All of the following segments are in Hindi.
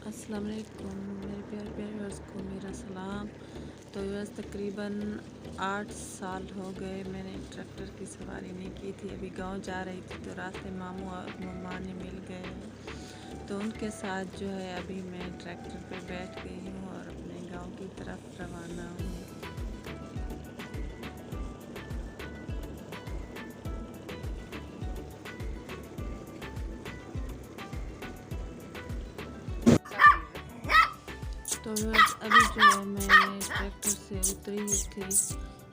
अस्सलाम वालेकुम मेरे प्यारे प्यारे व्यूअर्स को मेरा सलाम। तो व्यूअर्स तकरीबन 8 साल हो गए मैंने ट्रैक्टर की सवारी नहीं की थी। अभी गांव जा रही थी तो रास्ते मामू और मामाने मिल गए, तो उनके साथ जो है अभी मैं ट्रैक्टर पे बैठ गई हूँ और अपने गांव की तरफ रवाना हूँ। तो व्यूअर्स अभी जो है मैं ट्रैक्टर से उतरी ही थी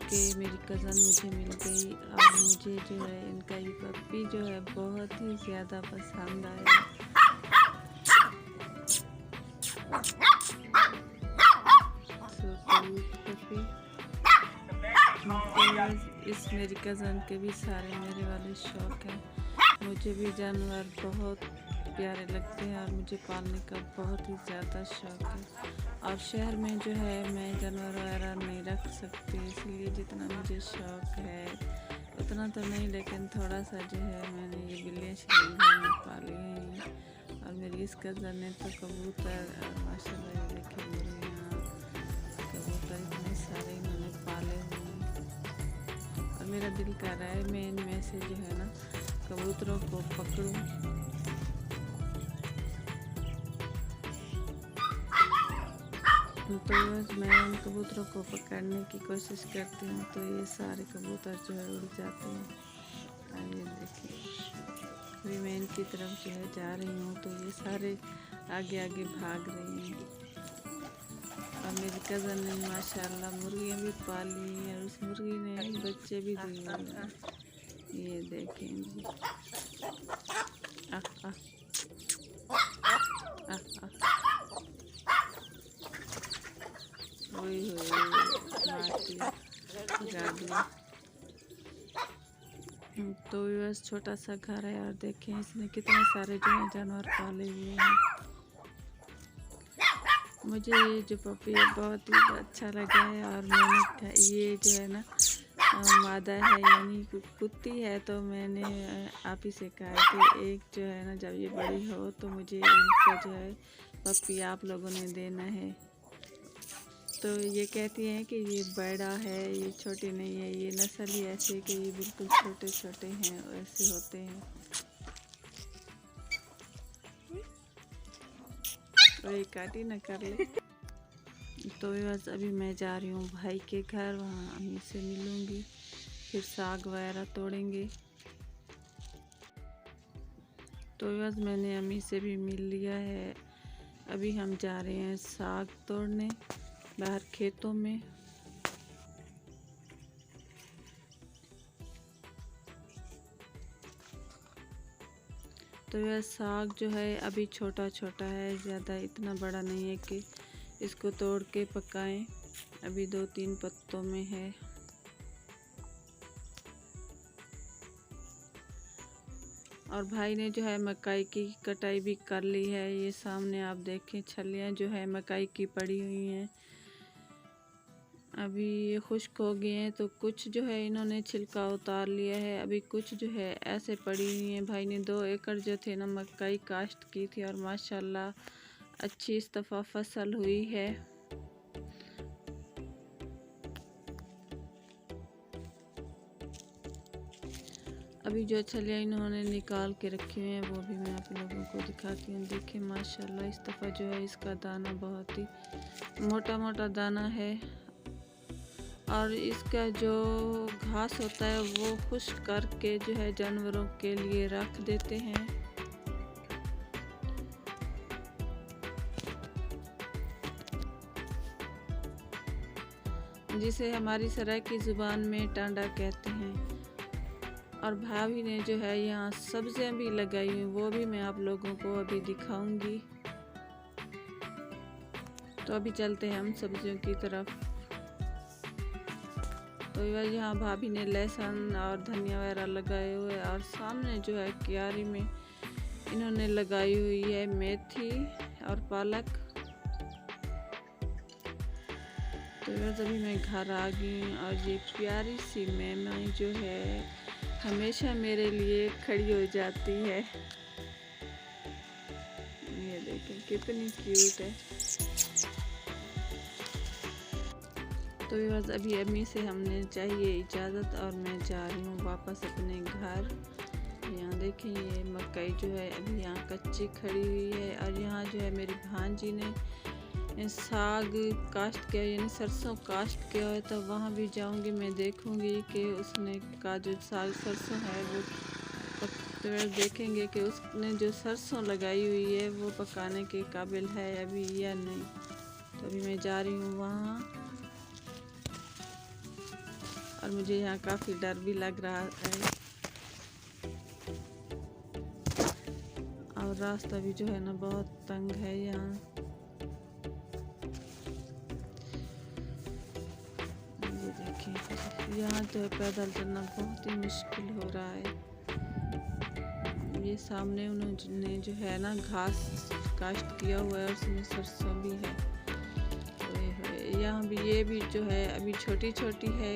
कि मेरी कज़न मुझे मिल गई और मुझे जो है इनका ये पप्पी जो है बहुत ही ज़्यादा पसंद आया। पप्पी इस मेरी कज़न के भी सारे मेरे वाले शौक़ हैं। मुझे भी जानवर बहुत प्यारे लगते हैं और मुझे पालने का बहुत ही ज़्यादा शौक़ है। और शहर में जो है मैं जानवर वगैरह नहीं रख सकती, इसलिए जितना मुझे शौक़ है उतना तो नहीं, लेकिन थोड़ा सा जो है मैंने ये बिल्लियाँ घर में पाली हैं। और मेरी इस कज़न ने तो कबूतर और माशाल्लाह ये देखिए मुर्गियाँ कबूतर इतने सारे मैंने पाले हुए हैं और मेरा दिल कर रहा है मैं इनमें से जो है ना कबूतरों को पकड़ूं। तो मैं उन कबूतरों को पकड़ने की कोशिश करती हूँ तो ये सारे कबूतर जो है उड़ जाते हैं। और ये देखिए अभी मैं इनकी तरफ जो है जा रही हूँ तो ये सारे आगे आगे भाग रहे हैं। और मेरी कज़न ने माशाल्लाह मुर्गियाँ भी पाली और उस मुर्गी ने बच्चे भी दिए हैं। ये देखें जी आह आह आह आह तो बस छोटा सा घर है और देखें इसने कितने सारे जो है जानवर पाले हुए हैं। मुझे ये जो पपी है बहुत ही अच्छा लगा है और मैंने ये जो है ना मादा है यानी कुत्ती है, तो मैंने आप ही से कहा कि एक जो है ना जब ये बड़ी हो तो मुझे इनका जो है पपी आप लोगों ने देना है। तो ये कहती हैं कि ये बड़ा है, ये छोटी नहीं है, ये नस्ल ही ऐसी है कि ये बिल्कुल छोटे छोटे हैं, ऐसे होते हैं। वही काटी न कर ले। तो बस अभी मैं जा रही हूँ भाई के घर, वहाँ अम्मी से मिलूँगी, फिर साग वगैरह तोड़ेंगे। तो बस मैंने अम्मी से भी मिल लिया है, अभी हम जा रहे हैं साग तोड़ने बाहर खेतों में। तो यह साग जो है अभी छोटा छोटा है, ज़्यादा इतना बड़ा नहीं है कि इसको तोड़ के पकाएं, अभी 2-3 पत्तों में है। और भाई ने जो है मकई की कटाई भी कर ली है। ये सामने आप देखें छलियाँ जो है मकई की पड़ी हुई हैं, अभी ये खुश्क हो गए हैं तो कुछ जो है इन्होंने छिलका उतार लिया है, अभी कुछ जो है ऐसे पड़ी हुई हैं। भाई ने 2 एकड़ जो थे ना मकई काश्त की थी और माशाल्लाह अच्छी इस दफ़ा फसल हुई है। अभी जो छलियाँ इन्होंने निकाल के रखी हुई हैं वो भी मैं आप लोगों को दिखाती हूँ। देखें माशाल्लाह इस दफ़ा जो है इसका दाना बहुत ही मोटा मोटा दाना है और इसका जो घास होता है वो खुश्क करके जो है जानवरों के लिए रख देते हैं। जिसे हमारी सराइकी ज़ुबान में टांडा कहते हैं। और भाभी ने जो है यहाँ सब्जियां भी लगाई हुई, वो भी मैं आप लोगों को अभी दिखाऊंगी। तो अभी चलते हैं हम सब्जियों की तरफ। तो यहाँ भाभी ने लहसुन और धनिया वगैरह लगाए हुए और सामने जो है क्यारी में इन्होंने लगाई हुई है मेथी और पालक। तो अभी मैं घर आ गई और ये प्यारी सी मेमनी जो है हमेशा मेरे लिए खड़ी हो जाती है। ये देखिए देखें कितनी क्यूट है। तो बस अभी अम्मी से हमने चाहिए इजाज़त और मैं जा रही हूँ वापस अपने घर। यहाँ देखें ये मकई जो है अभी यहाँ कच्ची खड़ी हुई है और यहाँ जो है मेरी भांजी ने साग काश्त किया यानी सरसों काश्त किया है। तो वहाँ भी जाऊँगी, मैं देखूँगी कि उसने का जो साग सरसों है वो देखेंगे कि उसने जो सरसों लगाई हुई है वो पकाने के काबिल है अभी या नहीं। तो अभी मैं जा रही हूँ वहाँ और मुझे यहाँ काफ़ी डर भी लग रहा है और रास्ता भी जो है ना बहुत तंग है यहाँ। ये देखिए यहाँ तो है पैदल चलना बहुत ही मुश्किल हो रहा है। ये सामने उन्होंने जो है ना घास काश्त किया हुआ है और उसमें सरसों भी है। यहाँ भी ये भी जो है अभी छोटी छोटी है,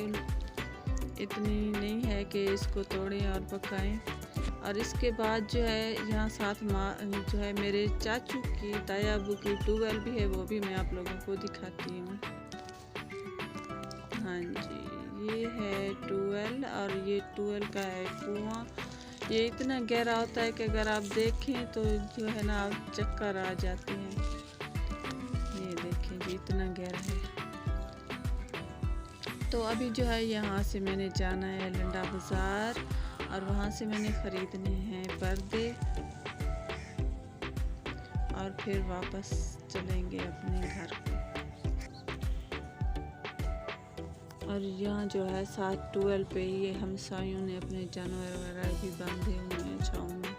इतनी नहीं है कि इसको तोड़ें और पकाएं। और इसके बाद जो है यहाँ साथ माँ जो है मेरे चाचू की ताया अबू की ट्यूबवेल भी है, वो भी मैं आप लोगों को दिखाती हूँ। हाँ जी ये है ट्यूबवेल और ये ट्यूबवेल का है कुआँ। ये इतना गहरा होता है कि अगर आप देखें तो जो है ना आप चक्कर आ जाते हैं। ये देखें जी इतना गहरा है। तो अभी जो है यहाँ से मैंने जाना है लंडा बाज़ार और वहाँ से मैंने ख़रीदने हैं पर्दे और फिर वापस चलेंगे अपने घर को। और यहाँ जो है साथ ट्यूबवेल पे ये हमसायों ने अपने जानवर वगैरह भी बांधे हुए हैं छाँव में।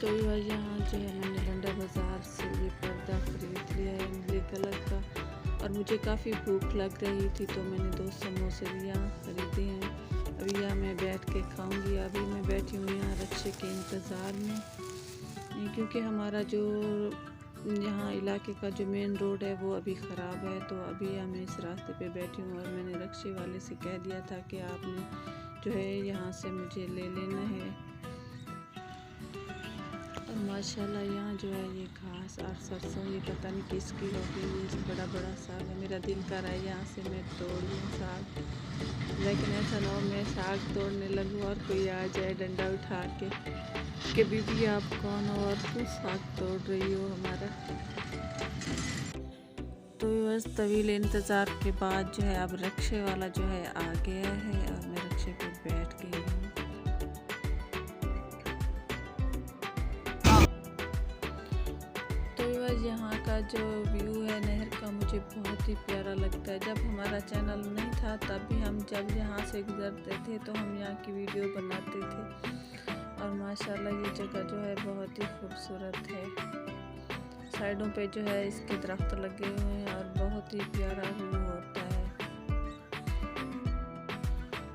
तो यहाँ जो है मैंने लंडा बाज़ार से ये पर्दा ख़रीद लिया है नीले कलर का और मुझे काफ़ी भूख लग रही थी तो मैंने 2 समोसे भी यहाँ ख़रीदे हैं। अभी यहाँ मैं बैठ के खाऊंगी। अभी मैं बैठी हूँ यहाँ रिक्शे के इंतज़ार में, क्योंकि हमारा जो यहाँ इलाके का जो मेन रोड है वो अभी ख़राब है। तो अभी यहाँ मैं इस रास्ते पे बैठी हूँ और मैंने रिक्शे वाले से कह दिया था कि आपने जो है यहाँ से मुझे ले लेना है। और माशाल्लाह यहाँ जो है ये घास और सरसों ये पता नहीं किसकी होगी, ये बड़ा बड़ा साग है। मेरा दिल कर रहा है यहाँ से मैं तोड़ लूँ साग, लेकिन ऐसा ना हो मैं साग तोड़ने लगूँ और कोई आ जाए डंडा उठा के कि बीबी आप कौन हो और क्यों साग तोड़ रही हो हमारा। तो बस तवील इंतज़ार के बाद जो है अब रिक्शे वाला जो है आ गया है और मैं रिक्शे पे बैठ गई हूँ। यहाँ का जो व्यू है नहर का मुझे बहुत ही प्यारा लगता है। जब हमारा चैनल नहीं था तब भी हम जब यहाँ से गुजरते थे तो हम यहाँ की वीडियो बनाते थे और माशाल्लाह ये जगह जो है बहुत ही खूबसूरत है। साइडों पे जो है इसके दरख्त लगे हुए हैं और बहुत ही प्यारा व्यू होता है।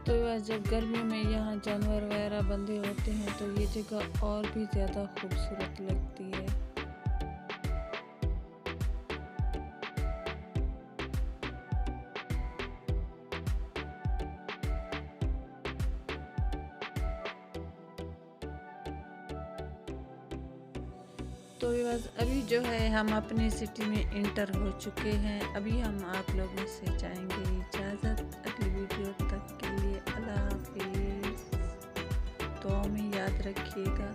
तो बस जब गर्मियों में यहाँ जानवर वगैरह बंधे होते हैं तो ये जगह और भी ज़्यादा खूबसूरत लगती है। तो बस अभी जो है हम अपनी सिटी में इंटर हो चुके हैं। अभी हम आप लोगों से चाहेंगे इजाज़त। अगली वीडियो तक के लिए अल्लाह हाफिज़। दुआ में याद रखिएगा।